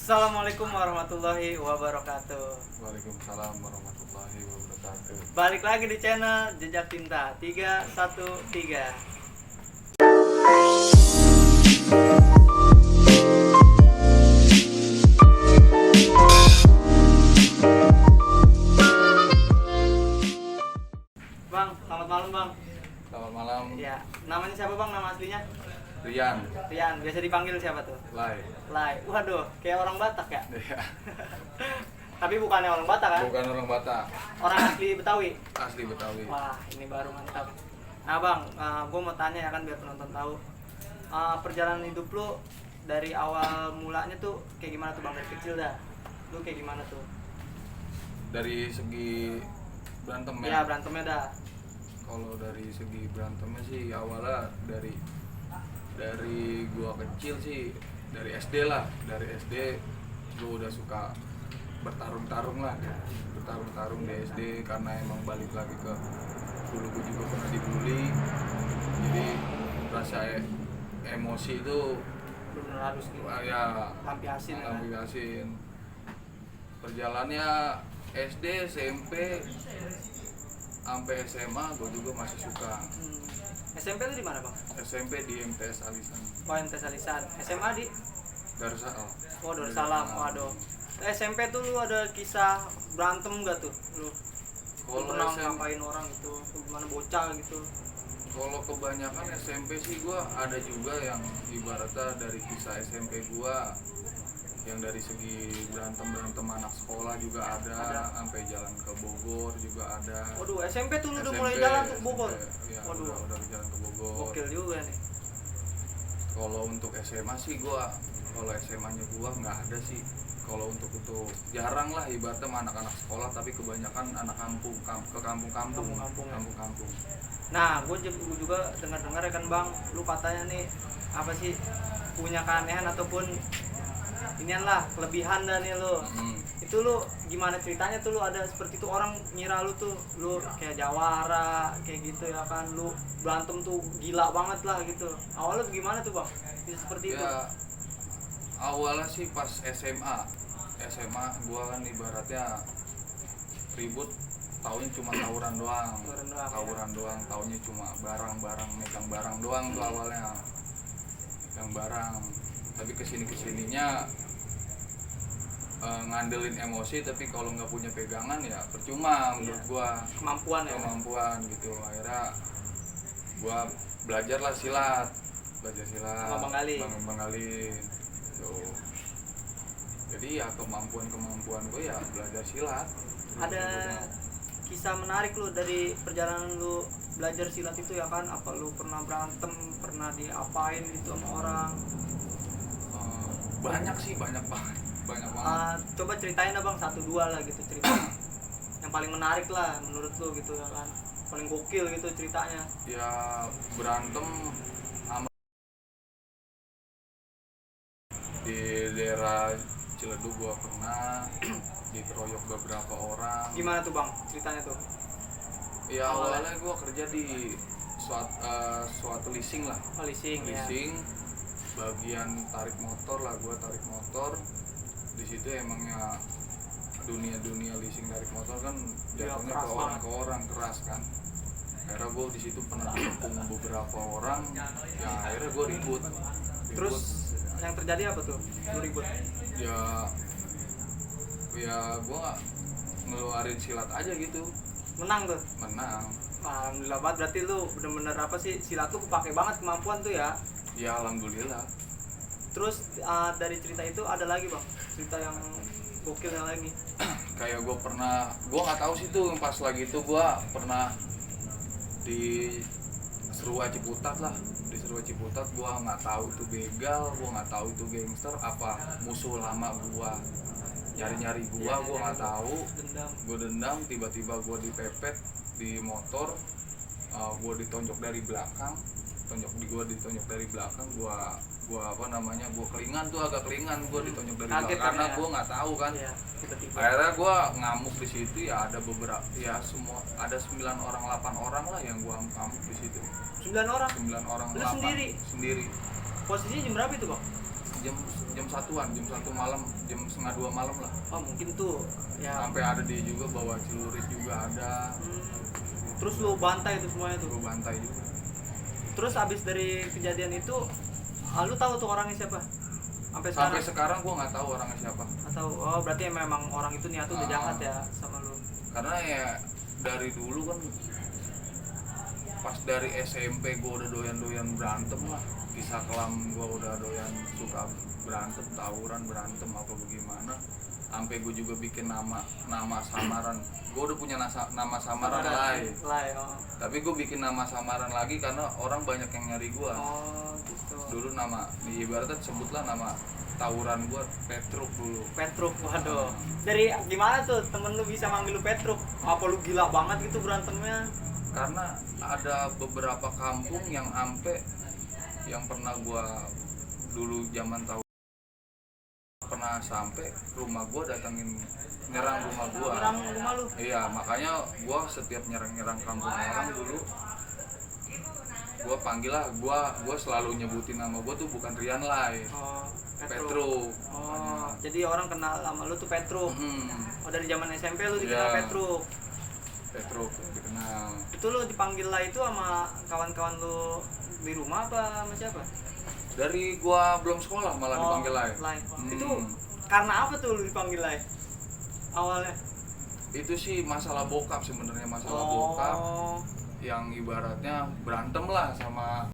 Assalamualaikum warahmatullahi wabarakatuh. Waalaikumsalam warahmatullahi wabarakatuh. Balik lagi di channel Jejak Cinta 313. Bang, selamat malam bang. Selamat malam. Ya, namanya siapa bang? Nama aslinya? Rian. Rian. Biasa dipanggil siapa tuh? Lai. Lai. Waduh, kayak orang Batak ya? Iya. Tapi bukannya orang Batak kan? Bukan orang Batak. Orang asli Betawi. Asli Betawi. Wah, ini baru mantap. Nah bang, gue mau tanya ya kan biar penonton tahu, perjalanan hidup lu dari awal mulanya tuh kayak gimana tuh bang, dari kecil dah? Lu kayak gimana tuh? Dari segi berantem Ya berantemnya dah. Kalau dari segi berantemnya sih awalnya dari gua kecil sih, dari SD lah. Dari SD gua udah suka bertarung-tarung lah. Bertarung-tarung di SD karena emang balik lagi ke dulu gua juga pernah dibully. Jadi rasa emosi itu Bener harus gitu. ya Lampiasin ya. lampiasin. Perjalanannya SD, SMP sampai SMA gue juga masih suka. SMP tuh di mana bang? SMP di MTS Alisan Oh MTS Alisan. SMA di? Darussalam. Oh Darussalam. Waduh. SMP tuh lu ada kisah berantem gak tuh? Lu Kalau pernah SMP, ngapain orang gitu? Gimana bocah gitu? kalau kebanyakan SMP sih gue ada juga yang ibaratnya dari kisah SMP gue yang dari segi berantem anak sekolah juga ada. Sampai jalan ke Bogor juga ada. Waduh, SMP tuh lu udah SMP, mulai jalan tuh ke Bogor? Ya, Waduh, udah jalan ke Bogor. gokil juga nih. Kalau untuk SMA sih kalau SMA-nya gua nggak ada sih. Kalau untuk itu jarang lah ibaratnya sama anak-anak sekolah, tapi kebanyakan anak kampung ke kampung-kampung. Kampung-kampung. Nah, gue juga dengar-dengar ya kan bang, lu katanya nih apa sih punya keanehan ataupun inian lah kelebihan dah nih lu. Itu lu gimana ceritanya tuh, lu ada seperti itu orang ngira lu tuh lu kayak jawara kayak gitu ya kan, lu berantem tuh gila banget lah gitu. Awalnya gimana tuh bang bisa seperti itu? Ya awalnya sih pas SMA gua kan ibaratnya ribut, taunya cuma tawuran doang, taunya cuma barang-barang, megang barang doang tuh awalnya, megang barang. Tapi kesininya ngandelin emosi, tapi kalau nggak punya pegangan ya percuma menurut gua. Kemampuan gitu. Akhirnya gua belajar silat sama Bang Ali tuh. Jadi ya kemampuan gua ya belajar silat. Ada kisah menarik lu dari perjalanan lu belajar silat itu ya kan? Apa lu pernah berantem, pernah diapain gitu sama orang? Banyak banget. Coba ceritain lah bang, 1-2 lah gitu cerita yang paling menarik lah menurut lu gitu ya kan, paling gokil gitu ceritanya. Ya berantem sama di daerah Ciledug gua pernah dikeroyok beberapa orang. Gimana tuh bang ceritanya tuh? Ya awalnya gua kerja di suatu leasing lah. Leasing. Bagian tarik motor lah, gua tarik motor. Di situ emangnya dunia leasing tarik motor kan jatuhnya ke orang keras kan. Akhirnya gue di situ pernah dikepung beberapa orang, ya akhirnya gue ribut. Terus yang terjadi apa tuh? Lu ribut? Ya gue ngeluarin silat aja gitu. Menang tuh? Menang. Alhamdulillah banget, berarti lu bener-bener apa sih, silat tuh kepake banget kemampuan tuh ya? Ya alhamdulillah. Terus dari cerita itu ada lagi bang, cerita yang gokilnya lagi? Kayak gue nggak tahu sih tuh pas lagi itu gue pernah di Serua Ciputat lah. Di Serua Ciputat gue nggak tahu itu begal, gue nggak tahu itu gangster apa musuh lama gue nyari gue nggak tahu. Gue dendam, tiba-tiba gue dipepet di motor, gue ditonjok dari belakang. Gue kelingan tuh, agak kelingan gue ditonjok dari belakang karena gue nggak tahu kan. Akhirnya gue ngamuk di situ, ya ada beberapa, ya semua ada 9 orang 8 orang lah yang gue ngamuk di situ. 9 orang? 9 orang. Lu 8 sendiri? Posisinya jam berapa itu bang? jam jam 1 malam, jam setengah 2 malam lah. Oh mungkin tuh ya. Sampai ada dia juga bawa celurit juga ada. Terus lu bantai itu semuanya tuh. Gue bantai juga. Terus abis dari kejadian itu lu tahu tuh orangnya siapa Sampai sekarang gue nggak tahu orangnya siapa. Atau oh berarti memang orang itu niat tuh udah jahat ya sama lu. Karena ya dari dulu kan pas dari SMP gue udah doyan berantem lah, kisah kelam gue udah doyan suka berantem, tawuran, berantem apa bagaimana, sampai gue juga bikin nama samaran. Gue udah punya nama samaran Lai. Tapi gue bikin nama samaran lagi karena orang banyak yang nyari gue. Gitu. Dulu nama ibaratnya sebutlah nama tawuran gue Petruk dulu. Petruk, waduh. Dari gimana tuh temen lu bisa manggil lu Petruk? Apa lu gila banget gitu berantemnya? Karena ada beberapa kampung yang yang pernah gua dulu zaman tahu pernah sampai rumah gua datangin nyerang rumah gua. Nyerang rumah lu? Iya, makanya gua setiap nyerang kampung orang dulu gua panggil lah, gua selalu nyebutin nama gua tuh bukan Rian Lai. Petruk. Jadi orang kenal sama lu tuh Petruk. Oh dari zaman SMP lu dikenal Petruk. Petruk dikenal. Itu lu dipanggil lah itu sama kawan-kawan lu di rumah apa sama siapa? Dari gua belum sekolah malah dipanggil Lai. Itu karena apa tuh lu dipanggil Lai? Awalnya? Itu sih masalah bokap sebenarnya, bokap yang ibaratnya berantem lah sama.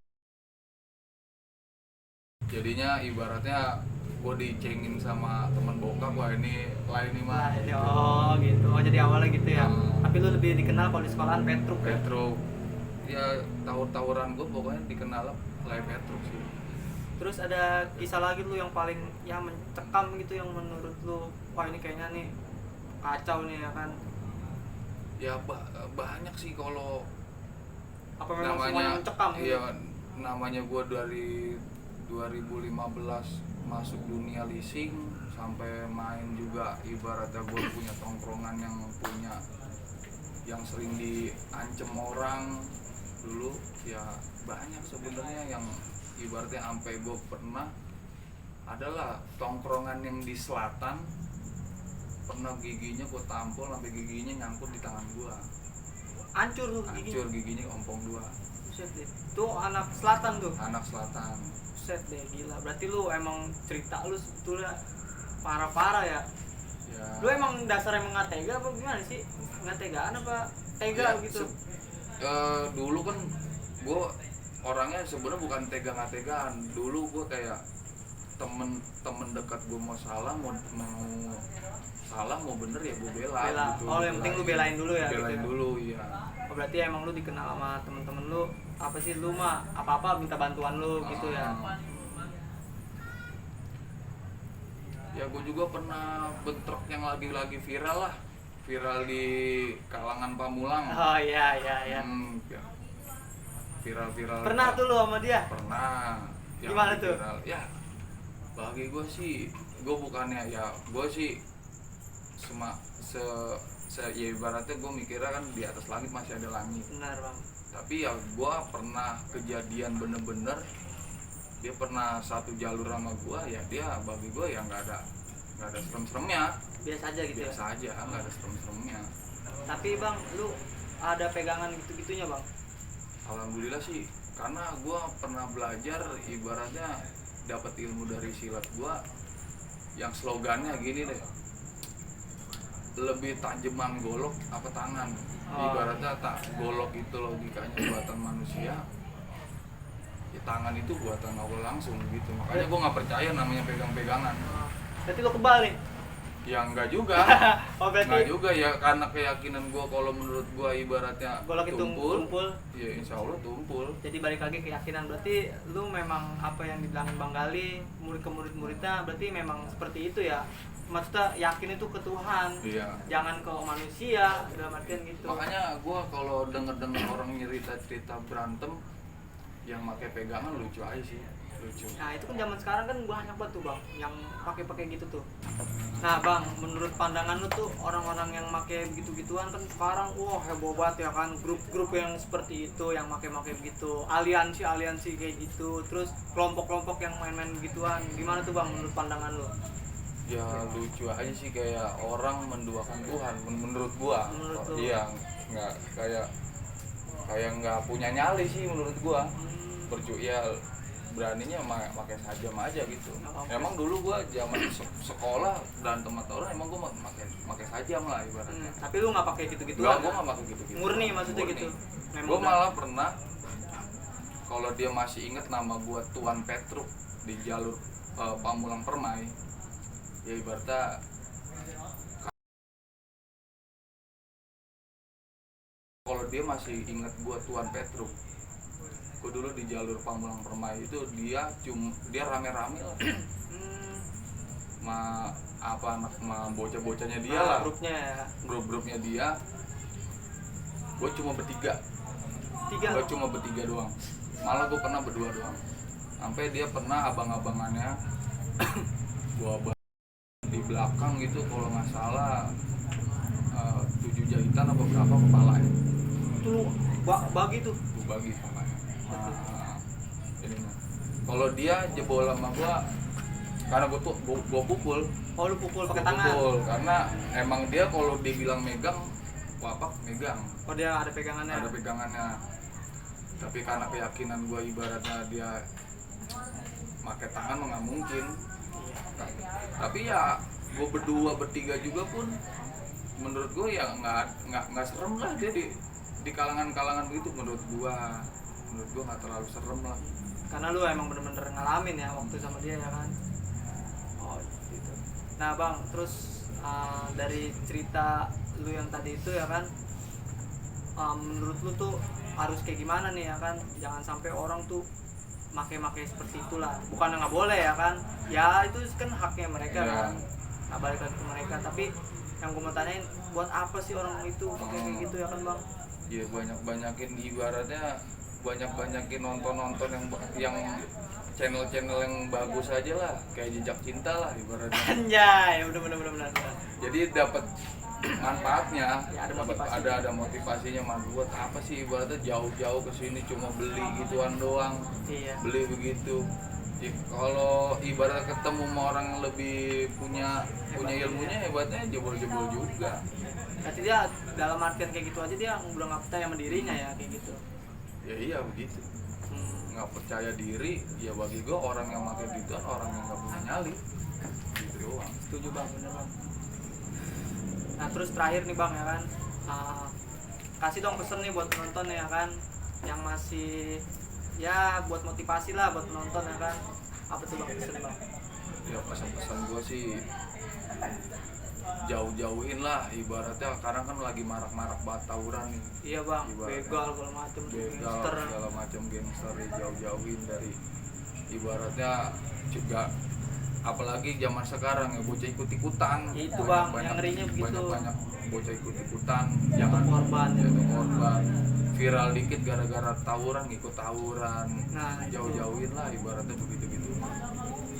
Jadinya ibaratnya gue dicengin sama teman bokap, wah ini Lai nih mah. Oh gitu, jadi awalnya gitu ya. Tapi lu lebih dikenal kalau di sekolahan Petruk. Ya tawuran gue pokoknya dikenal Lai Petruk sih. Terus ada kisah lagi lu yang paling mencekam gitu yang menurut lu, wah ini kayaknya nih kacau nih ya kan? Ya banyak sih kalau. Apa memang semuanya mencekam gitu? Iya, namanya gue dari 2015 masuk dunia leasing sampai main juga, ibaratnya gue punya tongkrongan yang sering diancem orang dulu ya, banyak sebenarnya yang ibaratnya sampai gue pernah adalah tongkrongan yang di selatan, pernah giginya gue tampol sampai giginya nyangkut di tangan gue. Hancur giginya ompong 2. Buset deh. Tuh anak selatan tuh. Anak selatan. Buset deh, gila. Berarti lu emang cerita lu sebetulnya parah-parah ya. Lu emang dasar emang nggak tega apa gimana sih? Nggak tegaan apa tega gitu? Dulu kan gue orangnya sebenarnya bukan nggak tegaan. Dulu gue kayak temen dekat gue mau salah mau bener ya gue bela gitu. Oh yang penting lu belain dulu ya. Belain gitu. Dulu iya. Oh berarti emang lu dikenal sama temen-temen lu, apa sih lu mah apa-apa minta bantuan lu gitu ya. Ya gue juga pernah bentrok yang lagi viral lah, viral di kalangan Pamulang. Oh iya. Viral. Pernah tuh lu sama dia? Pernah. Gimana tuh? Viral. Ya bagi gue sih, gue bukannya ya gue sih ya ibaratnya gue mikirnya kan di atas langit masih ada langit. Benar bang. Tapi ya gue pernah kejadian bener-bener dia pernah satu jalur sama gue, ya dia bagi gue ya nggak ada serem-seremnya. Biasa aja gitu. Biasa aja, nggak ada serem-seremnya. Tapi bang, lu ada pegangan gitu-gitunya bang? Alhamdulillah sih, karena gue pernah belajar ibaratnya dapat ilmu dari silat gue yang slogannya gini deh, lebih tajaman golok apa tangan. Ibaratnya tak golok itu logikanya buatan manusia, ya tangan itu buatan Allah langsung gitu. Makanya gue nggak percaya namanya pegang-pegangan. Berarti lo kebal nih? Ya enggak juga. Enggak juga ya, karena keyakinan gue kalau menurut gue ibaratnya golok itu tumpul. Ya insya Allah tumpul. Jadi balik lagi keyakinan, berarti lu memang apa yang dibilangin Bang Gali murid ke murid-muridnya berarti memang seperti itu ya. Maksudnya yakin itu ke Tuhan, jangan ke manusia, dalam artian gitu. Makanya gue kalau denger orang cerita berantem yang pakai pegangan lucu aja sih. lucu. Nah itu kan zaman sekarang kan banyak banget tuh bang yang pakai gitu tuh. Nah bang, menurut pandangan lu tuh orang-orang yang pakai gitu-gituan kan sekarang wah heboh banget ya kan, grup-grup yang seperti itu yang pakai begitu, aliansi kayak gitu, terus kelompok-kelompok yang main-main begituan, gimana tuh bang menurut pandangan lu? Ya lucu aja sih, kayak orang menduakan Tuhan menurut gua. Menurut lu? Iya, nggak kayak nggak punya nyali sih menurut gua. Ya beraninya pakai sajam aja gitu. Emang dulu gua zaman sekolah dan teman orang emang gua pakai sajam lah ibaratnya. Tapi lu nggak pakai gitu-gituan? Enggak, gua nggak pakai gitu-gitu. Murni maksudnya Murni. gitu. Gua malah pernah, kalau dia masih inget nama gua Tuan Petruk di jalur Pamulang Permai, ya ibaratnya kalau dia masih inget gua Tuan Petruk, gua dulu di jalur Pamulang Permai itu dia rame-rame lah. Bocah-bocahnya dia lah, grupnya dia. Gua cuma bertiga doang, malah gua pernah berdua doang, sampai dia pernah abang-abangannya gua di belakang gitu kalau nggak salah 7 jahitan apa berapa kepalanya itu bagi tuh gue bagi kepalanya. Kalau dia jebol sama gua karena gua pukul. Oh lu pukul pakai tangan? Pukul karena emang dia kalau dia bilang megang megang. Oh dia ada pegangannya? Ada pegangannya, tapi karena keyakinan gua ibaratnya dia pakai tangan nggak mungkin. Tapi ya gue bertiga juga pun menurut gue ya nggak serem lah dia di kalangan begitu. Menurut gue nggak terlalu serem lah, karena lu emang bener-bener ngalamin ya waktu sama dia ya kan. Oh gitu. Nah bang, terus dari cerita lu yang tadi itu ya kan, menurut lu tuh harus kayak gimana nih ya kan, jangan sampai orang tuh make seperti itulah. Bukan nggak boleh ya kan, ya itu kan haknya mereka kan, nggak balik lagi ke mereka. Tapi yang gue mau tanyain, buat apa sih orang itu pakai kayak gitu ya kan bang? Iya, banyakin ibaratnya banyakin nonton yang channel yang bagus aja lah, kayak Jejak Cinta lah ibaratnya. Anjay, bener. Jadi dapat manfaatnya, ya, ada motivasinya. Buat apa sih ibaratnya jauh-jauh ke sini cuma beli gituan doang. Iya. Beli begitu. Kalau ibarat ketemu sama orang yang lebih punya ilmunya, hebatnya jebol-jebol juga. Berarti dia dalam artian kayak gitu aja dia belum nggak percaya sama dirinya ya kayak gitu. Ya iya begitu. Nggak percaya diri, ya bagi gue orang yang pakai gituan orang yang nggak punya nyali. Gitu doang. Setuju bang, bener bang. Nah terus terakhir nih bang ya kan, kasih dong pesen nih buat penonton ya kan, yang masih ya buat motivasi lah buat penonton ya kan. Apa tuh bang pesen bang? Ya pesan gue sih jauhin lah ibaratnya, karena kan lagi marak-marak banget tawuran nih. Iya bang, begal segala macam gangster, jauhin dari ibaratnya juga. Apalagi zaman sekarang ya bocah ikut-ikutan. Itu bang, yang ngerinya begitu. Banyak bocah ikut-ikutan, jangan korban. Viral dikit gara-gara tawuran, ikut tawuran. Nah, jauhin lah ibaratnya begitu.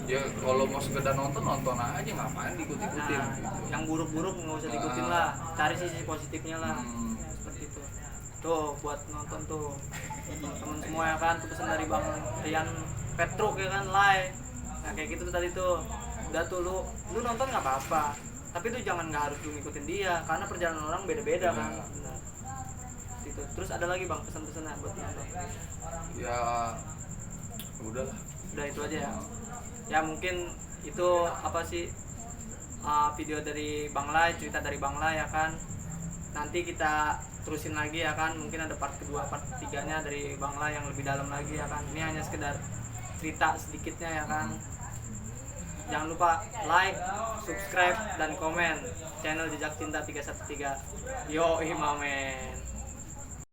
Ya kalau mau sekedar nonton aja, ngapain diikut-ikutin gitu. Yang buruk-buruk nggak usah diikutin lah, cari sisi positifnya lah. Seperti itu. Tuh buat nonton tuh temen semua ya kan, tuh pesan dari Bang Rian Petruk ya kan, live. Nah kayak gitu tuh tadi tuh, udah tuh lu nonton nggak apa-apa, tapi tuh jangan nggak harus lu ngikutin dia, karena perjalanan orang beda-beda kan. Benar. Gitu. Terus ada lagi bang pesan-pesannya buat nonton? Ya udahlah. Udah itu aja ya. Ya mungkin itu apa sih video dari Bang Lai, cerita dari Bang Lai ya kan. Nanti kita terusin lagi ya kan, mungkin ada part kedua, part ketiganya dari Bang Lai yang lebih dalam lagi ya kan. Ini hanya sekedar cerita sedikitnya ya kan. Jangan lupa like, subscribe, dan komen channel Jejak Cinta 313. Yo imamen.